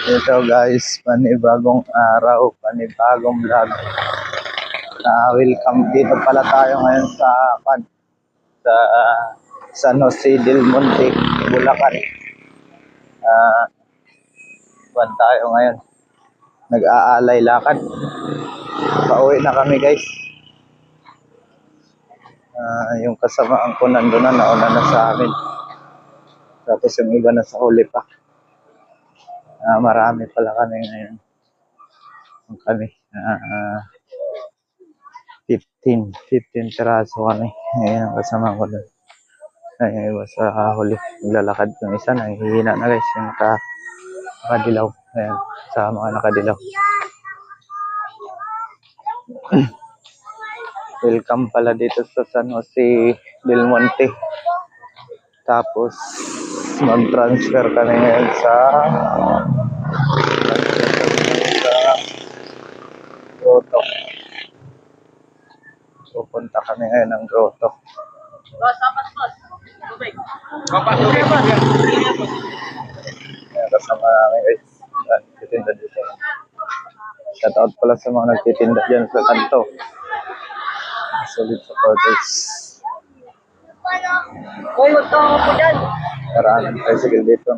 Ito guys, panibagong araw, panibagong vlog. Welcome dito pala tayo ngayon sa San Jose del Monte, Bulacan. Tayo ngayon. Nag-aalay lakad. Pauwi na kami guys. Yung kasamaan ko nandun na, nauna na sa amin. Tapos yung iba na sa huli pa. Marami pala kami ngayon. Kami 15 piraso kami. Ngayon ang kasama ko doon. Ay, iba sa huli. Naglalakad yung isa, nahihina na guys. Yung nakadilaw. Ayan, sa mga nakadilaw. Welcome pala dito sa San Jose del Monte. Tapos, mag-transfer kami ngayon sa Grotto. Pupunta kami ngayon ng Grotto. Kasama namin guys. Nagtitinda dito. Shout out pala sa mga nagtitinda dyan sa kanto. Solid supporters. Hoy, wag kang po dyan. Karaan ng tricycle dito.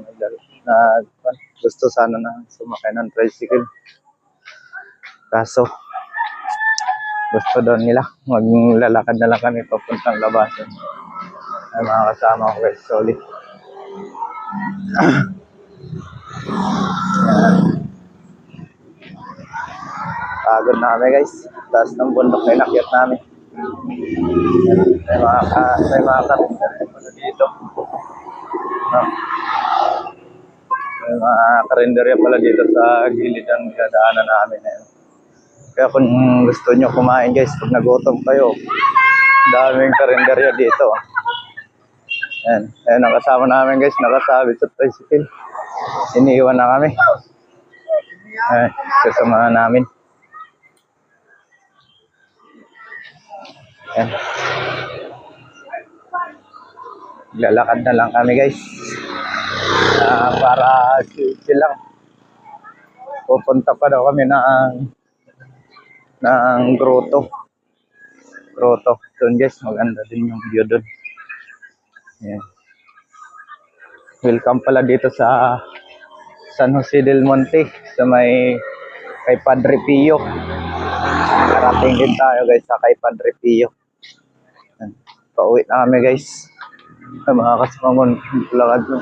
Gusto sana na sumakay ng tricycle. Kaso, gusto daw nila. Maglalakad na lang kami papuntang labasan. Ay mga kasama ko guys. Solid. Pagod na kami guys. Taas ng bundok na inakyat namin. May mga karinderya dito. May mga karinderya pala dito sa gilid ng dadaanan namin. Kaya kung gusto nyo kumain guys, pag nagutom kayo, daming karinderya dito. Ayan ang kasama namin guys, nakasabit sa tricycle. Iniiwan na kami. Ayan, kasama namin. Ayan. Lalakad na lang kami guys. Para chill lang. Pupunta pa daw kami ng Grotto. Doon guys, maganda din yung view doon. Ayan. Welcome pala dito sa San Jose del Monte, sa kay Padre Pio. Karating din tayo guys sa kay Padre Pio. Pauwi na kami guys. Mga kasama mo, lakad mo.